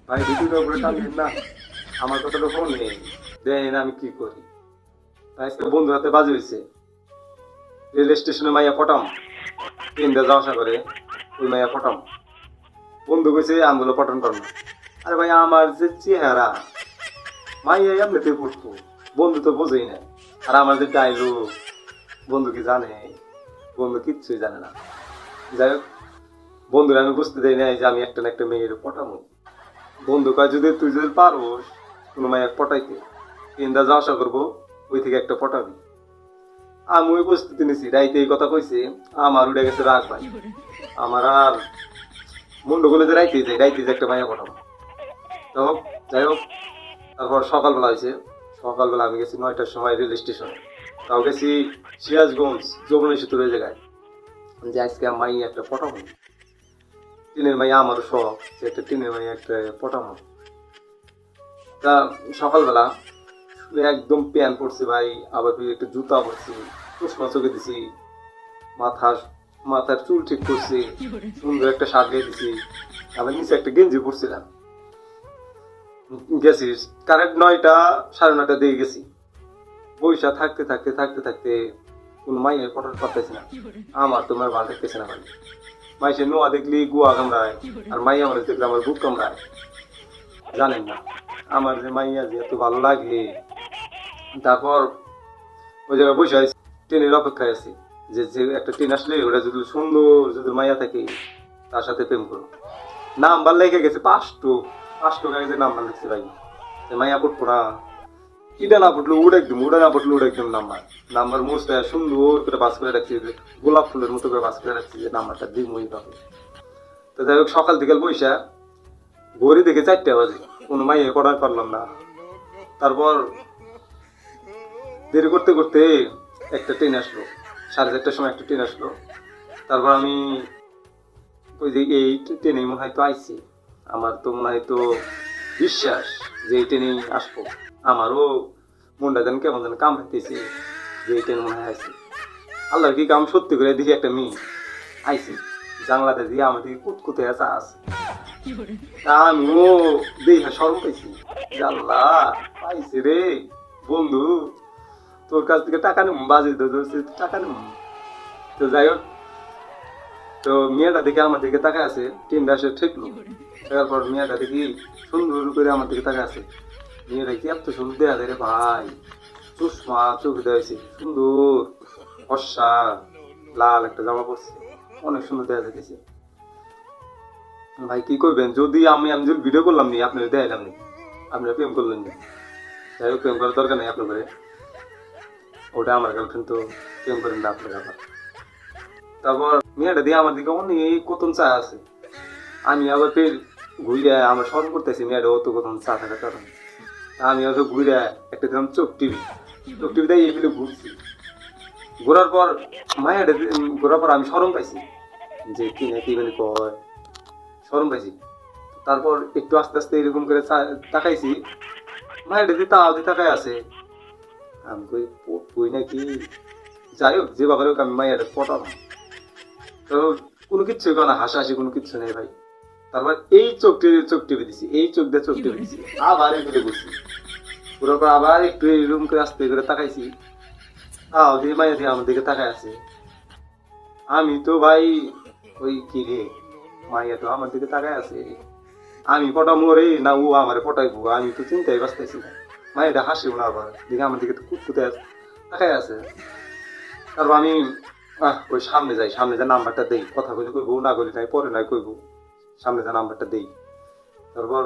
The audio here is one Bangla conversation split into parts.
ভাই ভিডিওটা উপরে টানবেন না, আমার কথাটা ফোন নেই দেন আমি কি করি। আজকে বন্ধু হাতে বাজে হয়েছে, রেল স্টেশনে মাইয়া পটাম, ট্রেন দিয়ে যাওয়া আসা করে ওই মাইয়া পটাম। বন্ধু কইছে আমগুলো পটন কর না। আরে ভাই আমার যে চেহারা, মাইয়া এমনিতে পড়তো, বন্ধু তো বোঝেই না। আর আমার যে ডায়লগ, বন্ধু কি জানে? বন্ধু কিচ্ছুই জানে না। যাই হোক, বন্ধুরা আমি বুঝতে দেই নাই যে আমি একটা না একটা মেয়ের পটামো। বন্ধু কয় যদি তুই যদি পারোস কোনো মাইয়া পটাইতে, ট্রেনটা যাওয়া আসা করবো, ওই থেকে একটা পটাবি। আমি ওই প্রস্তুতি নিছি, রাইতে এই কথা কইছে, আমার উঠে গেছে রাগ ভাই। আমার আর মুন্ড গুলো যে রাইতে যে একটা মাইয়া পটাবো। তো হোক, যাই হোক, তারপর সকালবেলা হয়েছে। সকালবেলা আমি গেছি 9টার সময় রেল স্টেশনে। তাও গেছি সিরাজগঞ্জ যমুনা সেতুর ওই জায়গায়, যে আজকে মাই একটা পটাবো। টিনের মাইয়া আমারও শখ যে একটা টিনের মাইয়া একটা পটাবো। তা সকালবেলা একদম প্যান্ট পরছি ভাই, আবার একটা জুতা পরছি, চশমা চোখে দিছি, মাথার মাথার চুল ঠিক করছি, সুন্দর একটা শার্ট গায়ে দিছি, আবার নিচে একটা গেঞ্জি পরছিলাম। গেছি কারেক্ট 9টা 9:30 দিয়ে গেছি। বৈশা থাকতে থাকতে থাকতে থাকতে কোন মাইয়ের পটার পারতেছি না। আমার তোমার ভালো থাকতেছে না ভাই। মাইসে নোয়া দেখলি গুয়া কামড়ায়, আর মাইয়া আমার দেখলে আমার বুক কামড়ায়। জানেন না আমার যে মাইয়া যে এত ভালো লাগে। তারপর ওই জায়গায় বসে আছি, ট্রেনের অপেক্ষায় আছি, যে যে একটা ট্রেন আসলে ওটা যদি সুন্দর যদি মাইয়া থাকে তার সাথে প্রেম করো। নাম্বার লেগে গেছে 5টো গাড়িতে নাম্বার লিখছে ভাই। মাইয়া পড়বো না, কিটা না পড়লো উড়ে একদম, উড়ে না পড়লো উড়ে একদম। নাম্বার মোস্টটা সুন্দর করে বাস করে রাখছি, গোলাপ ফুলের মতো করে বাস করে রাখছি যে নাম্বারটা দিই মই পাবে। তো যাই হোক, সকাল থেকে বৈশা ঘড়ি দেখে 4টা বাজে, কোনো মাইয়ে অর্ডার করলাম না। তারপর দেরি করতে করতে একটা ট্রেন আসলো, 4:30টার সময় একটা ট্রেন আসলো। তারপর আমি ওই যে এই ট্রেনে মনে হয় তো আইছি, আমার তো মনে হয় তো বিশ্বাস যে এই ট্রেনেই আসবো। আমারও মনটা যেন কেমন যেন কামড়াইতেছে যে এই ট্রেন মনে হয় আইছি। আল্লাহর কি কাম, সত্যি করে দেখি একটা মেয়ে আইছি, জানলাতে দিয়ে আমার দিকে কুতকুতে আসা আছে। আমিও দেখে শরম পাইছি, আল্লাহ পাইছি রে বন্ধু, তোর কাছ থেকে টাকা নেব, বাজে ধরছি টাকা নেব। তো যাই হোক, তো মেয়েটা দেখে আমার দিকে তাকায় আছে, ট্রেনটা এসে ঠেকলো। তারপর মেয়েটা দেখি সুন্দর করে আমার দিকে তাকায় আছে। মেয়েটা কি এত সুন্দর দেখা যায় রে ভাই, চশমা চোখে দেওয়াছে, সুন্দর ফর্সা লাল একটা জামা পরছে, অনেক সুন্দর দেখা যাইতেছে। ভাই কি করবেন, যদি আমি আমি যদি ভিডিও করলাম নি, আপনারা দেখাইলাম নি, আপনারা প্রেম করলেন না। যাই হোক, প্রেম করার দরকার নেই আপনার করে, ওটা আমার গার্লফ্রেন্ড, তো প্রেম করেন না আপনারা আবার। তারপর মেয়েটা দিয়ে আমার দিকে অনেক কতন চা আছে। আমি আবার ফের ঘুরে আমার স্মরণ করতেছি মেয়েটা অত কতন চা থাকার কারণে। আমি হয়তো ঘুরে একটা দিলাম চোখ টিভি দিয়ে এগুলো ঘুরছি। ঘোরার পর মায়ের ঘোরার পর আমি শরম পাইছি যে কি না কি বলে কয়, শরম পাইছি। তারপর একটু আস্তে আস্তে এরকম করে তাকাইছি, মায়ের দিদি তাও দিয়ে তাকাই আছে। আমি কই নাকি। যাই হোক, যে বাবার হোক, আমি মায়ের পটালাম। তো কোনো কিচ্ছু না, হাসাহাসি কোনো কিচ্ছু নেই ভাই। তারপর এই চোখ টিপে দিছি, এই চোখ দিয়ে চোখ টিপে দিছি, আবার এগুলো ঘুরছি। ঘুরার পর আবার একটু এরকম করে আস্তে করে তাকাইছি, তাও দিয়ে মায়ের দিয়ে আমার দিকে তাকাই আছে। আমি তো ভাই ওই কি রে, মাইয়া তো আমার দিকে তাকায় আছে, আমি পটামো রে না ও আমার পটাইবো, আমি তো চিন্তাই বাঁচতেছি না। মায়েরা হাসিও না, আবার দিকে আমার দিকে তো কুটকুতে তাকায় আছে। তারপর আমি ওই সামনে যাই, সামনে যা নাম্বারটা দেই, কথা বলি কইবো না বলি নাই, পরে নাই কইবো, সামনে যা নাম্বারটা দেই। তারপর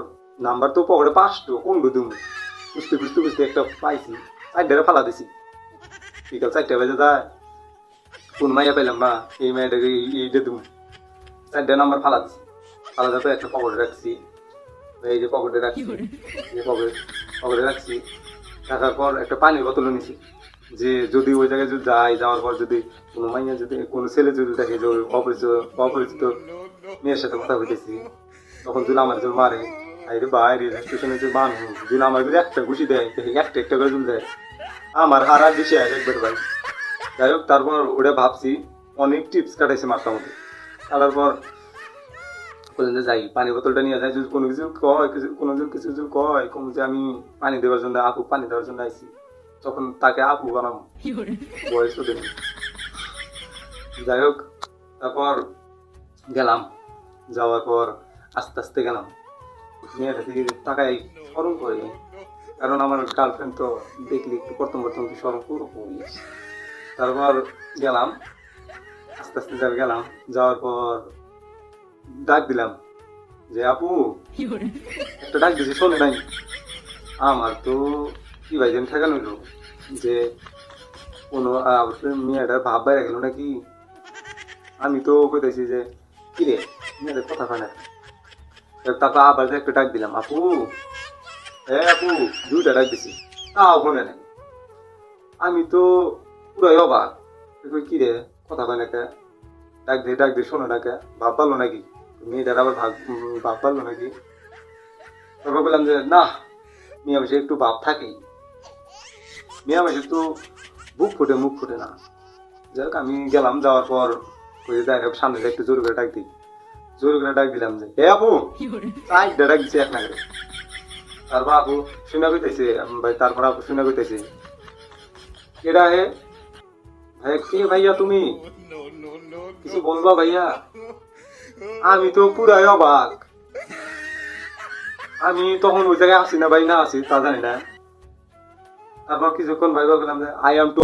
নাম্বার তো পকেটে 5টো, কোন দুম বুঝতে বুঝতে বুঝতে একটা পাইছি, 4টারে ফালা দিছি। বিকাল 4টা বাজে যায়, কোন মাইয়া পাইলাম না, এই মাইয়াটাকে এইটা দুম 4টা নাম্বার ফালা দিছি। ফালা যাতে একটা পকেটে রাখছি, এই যে পকেটে রাখছি, যে পকেটে রাখছি। রাখার পর একটা পানির বোতল নিছি, যে যদি ওই জায়গায় যদি যাওয়ার পর যদি কোনো মাইয়া যদি কোনো ছেলে যদি দেখে যে অপরিচিত মেয়ের সাথে কথা বলতেছি, তখন যদি আমার যদি মারে, আরে বাইরে স্টেশনে যে মানুষ যদি আমার যদি একটা ঘুষি দেয়, একটা করে যদি দেয়, আমার হারা বেশি আছে একবার ভাই। যাই হোক, তারপর ওটা ভাবছি, অনেক টিপস কাটাইছে মাথার মধ্যে। কাটার পর বললেন যে যাই পানি বোতলটা নিয়ে যাই, যদি কোনো কিছু কয় কিছু যদি কয় কম যে আমি পানি দেওয়ার জন্য আপু পানি দেওয়ার জন্য আইছি, তখন তাকে আপু বানাবো, বয়স তো দেন। যাই হোক, তারপর গেলাম, যাওয়ার পর আস্তে আস্তে গেলাম, মেয়েটা দিকে তাকাই স্মরণ করি, কারণ আমার গার্লফ্রেন্ড তো দেখলে একটু প্রথম প্রথম স্মরণ করবো। তারপর গেলাম, আস্তে আস্তে যাবে গেলাম, যাওয়ার পর ডাক দিলাম যে আপু, একটা ডাক দিছি শোনে নাই। আমার তো কি ভাই যেন ঠেকানো হইলো যে কোনো মেয়েটার ভাব বাইরে গেল নাকি। আমি তো কইতেছি যে কি রে মেয়েদের কথা হয় না। তারপর আবার যে একটা ডাক দিলাম আপু, হ্যাঁ আপু, দুইটা ডাক দিছি, তাও ফোনে নাই। আমি তো পুরাই অবাক, কি রে কথা হয় নাকি, ডাক দিয়ে শোনো নাকি, ভাব পারলো নাকি মেয়েটার, আবার ভাব পারলো নাকি। তারপর বললাম যে না, মেয়ে মাসে একটু ভাব থাকেই, মেয়ে মাসে তো বুক ফুটে মুখ ফুটে না। যাই হোক আমি গেলাম, যাওয়ার পর যাই হোক সামনে একটু জোর করে ডাক দিই, জোর করে ডাক দিলাম যে হে আপু, চারটা ডাক দিচ্ছে এক নাগারে। তারপর আপু শুনে কইতেছে ভাই, তারপর আপু শুনে কইতেছে কেডা হে ভাই, কে ভাইয়া তুমি, কিছু বলবা ভাইয়া। আমি তো পুরাই অবাক, আমি তখন ওই জায়গায় আসি না ভাই, না আসি তা জানি না। তারপর কিছুক্ষণ ভাইবা বললাম যে আই এম টু